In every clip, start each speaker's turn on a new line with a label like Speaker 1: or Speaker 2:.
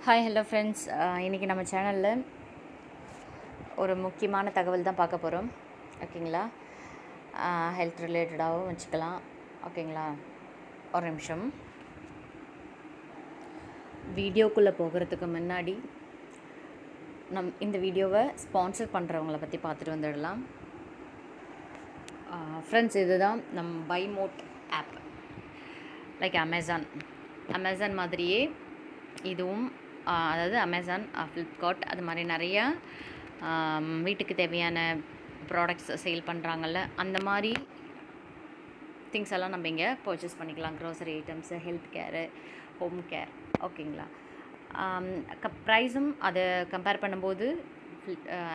Speaker 1: Hi hello friends, இன்றைக்கி நம்ம சேனலில் ஒரு முக்கியமான தகவல் தான் பார்க்க போகிறோம். ஓகேங்களா? ஹெல்த் ரிலேட்டடாகவும் வச்சுக்கலாம். ஓகேங்களா? ஒரு நிமிஷம். வீடியோக்குள்ளே போகிறதுக்கு முன்னாடி இந்த வீடியோவை ஸ்பான்சர் பண்ணுறவங்கள பற்றி பார்த்துட்டு வந்துடலாம். ஃப்ரெண்ட்ஸ், இதுதான் பைமோட் ஆப். லைக் அமேசான் மாதிரியே இதுவும், அதாவது அமேசான், ஃப்ளிப்கார்ட், அது மாதிரி நிறையா வீட்டுக்கு தேவையான ப்ராடக்ட்ஸ் சேல் பண்ணுறாங்கல்ல, அந்த மாதிரி திங்ஸ் எல்லாம் நம்ம இங்கே பர்ச்சேஸ் பண்ணிக்கலாம். Grocery items, health care, home care. ஓகேங்களா? ப்ரைஸும் அதை கம்பேர் பண்ணும்போது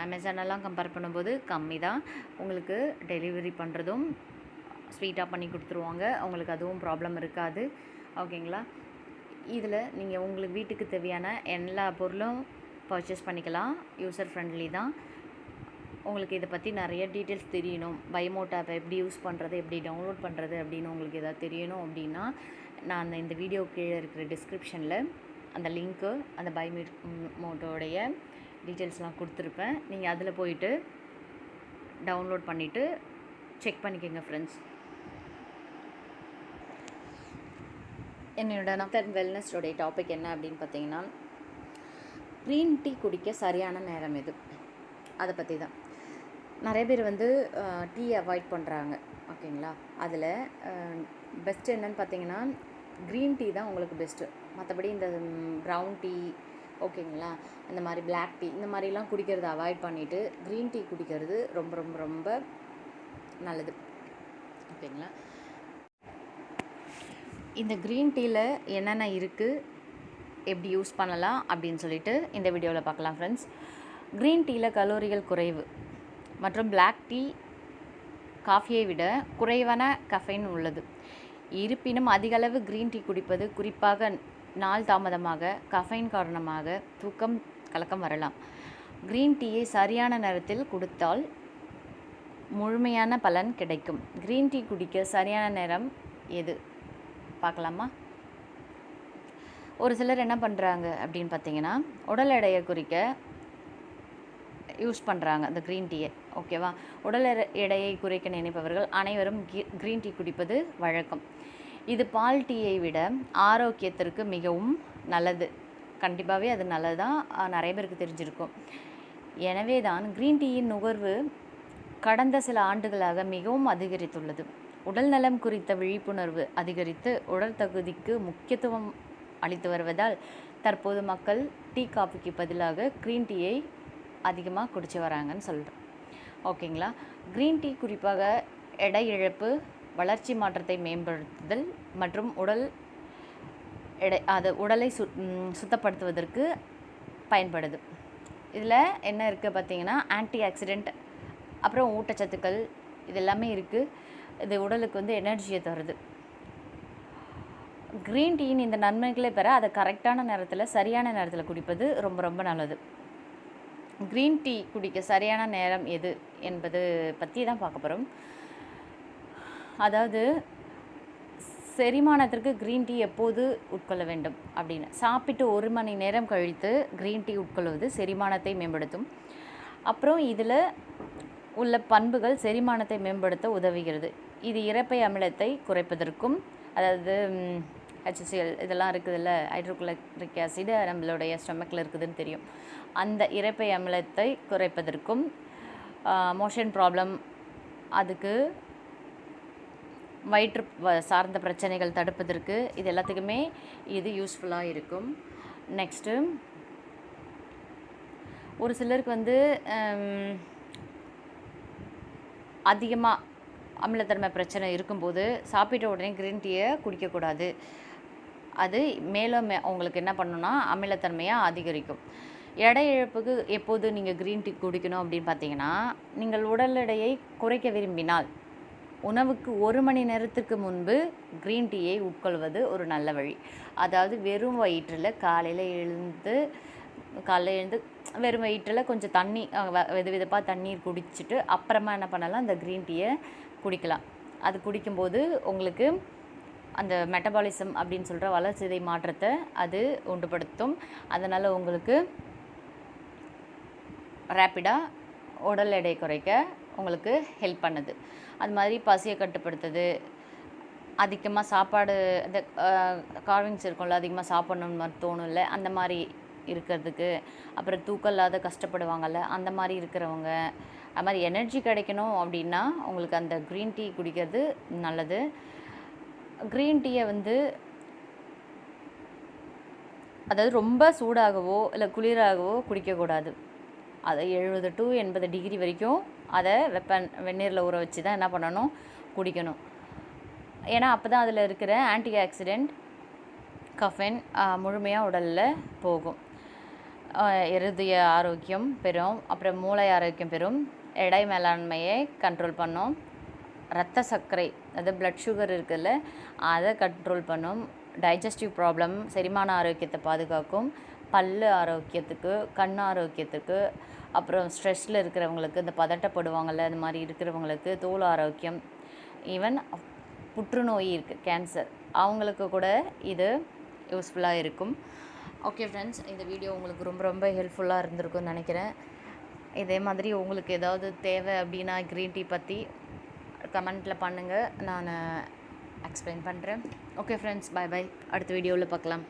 Speaker 1: அமேசானெல்லாம் கம்பேர் பண்ணும்போது கம்மி தான். உங்களுக்கு டெலிவரி பண்ணுறதும் ஸ்வீட்டாக பண்ணி கொடுத்துருவாங்க. உங்களுக்கு அதுவும் ப்ராப்ளம் இருக்காது. ஓகேங்களா? இதில் நீங்கள் உங்களுக்கு வீட்டுக்கு தேவையான எல்லா பொருளும் பர்ச்சேஸ் பண்ணிக்கலாம். யூசர் ஃப்ரெண்ட்லி தான். உங்களுக்கு இதை பற்றி நிறைய டீட்டெயில்ஸ் தெரியணும், பைமோட் ஆப்பை எப்படி யூஸ் பண்ணுறது, எப்படி டவுன்லோட் பண்ணுறது அப்படின்னு உங்களுக்கு எதாவது தெரியணும் அப்படின்னா, நான் இந்த வீடியோ கீழே இருக்கிற டிஸ்கிரிப்ஷனில் அந்த லிங்க்கு, அந்த பைமோட்டோடைய டீட்டெயில்ஸ்லாம் கொடுத்துருப்பேன். நீங்கள் அதில் போயிட்டு டவுன்லோட் பண்ணிவிட்டு செக் பண்ணிக்கோங்க ஃப்ரெண்ட்ஸ். என்னோட நஃப்தர் வெல்னஸோடைய டாபிக் என்ன அப்படின்னு பார்த்தீங்கன்னா, க்ரீன் டீ குடிக்க சரியான நேரம் எது, அதை பற்றி தான். நிறைய பேர் டீ அவாய்ட் பண்ணுறாங்க. ஓகேங்களா? அதில் பெஸ்ட்டு என்னன்னு பார்த்தீங்கன்னா, க்ரீன் டீ தான் உங்களுக்கு பெஸ்ட்டு. மற்றபடி இந்த ப்ரௌன் டீ, ஓகேங்களா, அந்த மாதிரி பிளாக் டீ, இந்த மாதிரிலாம் குடிக்கிறத அவாய்ட் பண்ணிவிட்டு க்ரீன் டீ குடிக்கிறது ரொம்ப ரொம்ப ரொம்ப நல்லது. ஓகேங்களா? இந்த க்ரீன் டீயில் என்னென்ன இருக்குது, எப்படி யூஸ் பண்ணலாம் அப்படின்னு சொல்லிட்டு இந்த வீடியோவில் பார்க்கலாம் ஃப்ரெண்ட்ஸ். க்ரீன் டீயில் கலோரிகள் குறைவு மற்றும் பிளாக் டீ காஃபியை விட குறைவான கஃபைன் உள்ளது. இருப்பினும் அதிகளவு க்ரீன் டீ குடிப்பது, குறிப்பாக நாள் தாமதமாக கஃபைன் காரணமாக தூக்கம் கலக்கம் வரலாம். க்ரீன் டீயை சரியான நேரத்தில் கொடுத்தால் முழுமையான பலன் கிடைக்கும். க்ரீன் டீ குடிக்க சரியான நேரம் எது பார்க்கலாமா? ஒரு சிலர் என்ன பண்ணுறாங்க அப்படின்னு பார்த்தீங்கன்னா, உடல் எடையை குறிக்க யூஸ் பண்ணுறாங்க அந்த க்ரீன் டீயை. ஓகேவா? உடல் எடையை குறைக்க நினைப்பவர்கள் அனைவரும் க்ரீன் டீ குடிப்பது வழக்கம். இது பால் டீயை விட ஆரோக்கியத்திற்கு மிகவும் நல்லது. கண்டிப்பாகவே அது நல்லது தான், நிறைய பேருக்கு தெரிஞ்சிருக்கும். எனவே தான் க்ரீன் டீயின் நுகர்வு கடந்த சில ஆண்டுகளாக மிகவும் அதிகரித்துள்ளது. உடல் நலம் குறித்த விழிப்புணர்வு அதிகரித்து உடல் தகுதிக்கு முக்கியத்துவம் அளித்து வருவதால் தற்போது மக்கள் டீ காஃபிக்கு பதிலாக க்ரீன் டீயை அதிகமாக குடிச்சு வராங்கன்னு சொல்கிறோம். ஓகேங்களா? க்ரீன் டீ குறிப்பாக எடை இழப்பு, வளர்ச்சி மாற்றத்தை மேம்படுத்துதல் மற்றும் உடலை சுத்தப்படுத்துவதற்கு பயன்படுது. இதில் என்ன இருக்குது பார்த்தீங்கன்னா, ஆன்டி ஆக்சிடெண்ட், அப்புறம் ஊட்டச்சத்துக்கள், இது எல்லாமே இருக்குது. இது உடலுக்கு எனர்ஜியை தருது. க்ரீன் டீயின் இந்த நன்மைகளை பெற அதை கரெக்டான நேரத்தில், சரியான நேரத்தில் குடிப்பது ரொம்ப ரொம்ப நல்லது. க்ரீன் டீ குடிக்க சரியான நேரம் எது என்பது பற்றி தான் பார்க்க போகிறோம். அதாவது செரிமானத்திற்கு க்ரீன் டீ எப்போது உட்கொள்ள வேண்டும் அப்படின்னு, சாப்பிட்டு 1 மணி நேரம் கழித்து க்ரீன் டீ உட்கொள்வது செரிமானத்தை மேம்படுத்தும். அப்புறம் இதில் உள்ள பண்புகள் செரிமானத்தை மேம்படுத்த உதவுகிறது. இது இரைப்பை அமிலத்தை குறைப்பதற்கும், அதாவது HCl இதெல்லாம் இருக்குதுல்ல, ஹைட்ரோக்ளோரிக் ஆசிட் நம்மளுடைய ஸ்டொமக்கில் இருக்குதுன்னு தெரியும். அந்த இரைப்பை அமிலத்தை குறைப்பதற்கும், மோஷன் ப்ராப்ளம், அதுக்கு வயிற்று சார்ந்த பிரச்சனைகள் தடுப்பதற்கு, இது எல்லாத்துக்குமே இது யூஸ்ஃபுல்லாக இருக்கும். நெக்ஸ்ட்டு, ஒரு சிலருக்கு அதிகமாக அமிலத்தன்மை பிரச்சனை இருக்கும்போது சாப்பிட்ட உடனே க்ரீன் டீயை குடிக்கக்கூடாது. அது மேலும் உங்களுக்கு என்ன பண்ணணும்னா அமிலத்தன்மையை அதிகரிக்கும். எடை இழப்புக்கு எப்போது நீங்கள் க்ரீன் டீ குடிக்கணும் அப்படின்னு பார்த்தீங்கன்னா, நீங்கள் உடல் எடையை குறைக்க விரும்பினால் உணவுக்கு 1 மணி நேரத்துக்கு முன்பு க்ரீன் டீயை உட்கொள்வது ஒரு நல்ல வழி. அதாவது வெறும் வயிற்றில் காலையில் எழுந்து வெறும் வயிற்றில் கொஞ்சம் தண்ணி, வெதுவெதுப்பாக தண்ணீர் குடிச்சிட்டு அப்புறமா என்ன பண்ணலாம், இந்த க்ரீன் டீயை குடிக்கலாம். அது குடிக்கும்போது உங்களுக்கு அந்த மெட்டபாலிசம் அப்படின்னு சொல்கிற வளர்சிதை மாற்றத்தை அது உண்டுபடுத்தும். அதனால் உங்களுக்கு ரேப்பிடாக உடல் எடை குறைக்க உங்களுக்கு ஹெல்ப் பண்ணுது. அது மாதிரி பசியை கட்டுப்படுத்துது. அதிகமாக சாப்பாடு இந்த கார்விங்ஸ் இருக்கும்ல, அதிகமாக சாப்பிட்ணுன்னு மாதிரி தோணும்ல, அந்த மாதிரி இருக்கிறதுக்கு. அப்புறம் தூக்கம் இல்லாத கஷ்டப்படுவாங்கள்ல, அந்த மாதிரி இருக்கிறவங்க, அது மாதிரி எனர்ஜி கிடைக்கணும் அப்படின்னா உங்களுக்கு அந்த க்ரீன் டீ குடிக்கிறது நல்லது. க்ரீன் டீயை அதாவது ரொம்ப சூடாகவோ இல்லை குளிராகவோ குடிக்கக்கூடாது. அதை 70 to 80 டிகிரி வரைக்கும் அதை வெந்நீரில் ஊற வச்சு தான் என்ன பண்ணணும், குடிக்கணும். ஏன்னா அப்போ தான் அதில் இருக்கிற ஆன்டி ஆக்சிடெண்ட் கஃபைன் முழுமையாக உடலில் போகும். இருதய ஆரோக்கியம் பெறும், அப்புறம் மூளை ஆரோக்கியம் பெறும், எடை மேலாண்மையை கண்ட்ரோல் பண்ணும், இரத்த சர்க்கரை அதாவது பிளட் சுகர் இருக்குல்ல அதை கண்ட்ரோல் பண்ணும், டைஜஸ்டிவ் ப்ராப்ளம் செரிமான ஆரோக்கியத்தை பாதுகாக்கும், பல் ஆரோக்கியத்துக்கு, கண் ஆரோக்கியத்துக்கு, அப்புறம் ஸ்ட்ரெஸ்ஸில் இருக்கிறவங்களுக்கு, இந்த பதட்டப்படுவாங்கள்ல அது மாதிரி இருக்கிறவங்களுக்கு தோல் ஆரோக்கியம், ஈவன் புற்றுநோய் இருக்குது கேன்சர் அவங்களுக்கு கூட இது யூஸ்ஃபுல்லாக இருக்கும். ஓகே ஃப்ரெண்ட்ஸ், இந்த வீடியோ உங்களுக்கு ரொம்ப ரொம்ப ஹெல்ப்ஃபுல்லாக இருந்திருக்கும்னு நினைக்கிறேன். இதே மாதிரி உங்களுக்கு ஏதாவது தேவை அப்படின்னா க்ரீன் டீ பற்றி கமெண்ட்டில் பண்ணுங்கள், நான் எக்ஸ்பிளைன் பண்ணுறேன். Okay friends, bye bye. அடுத்த வீடியோவில் பார்க்கலாம்.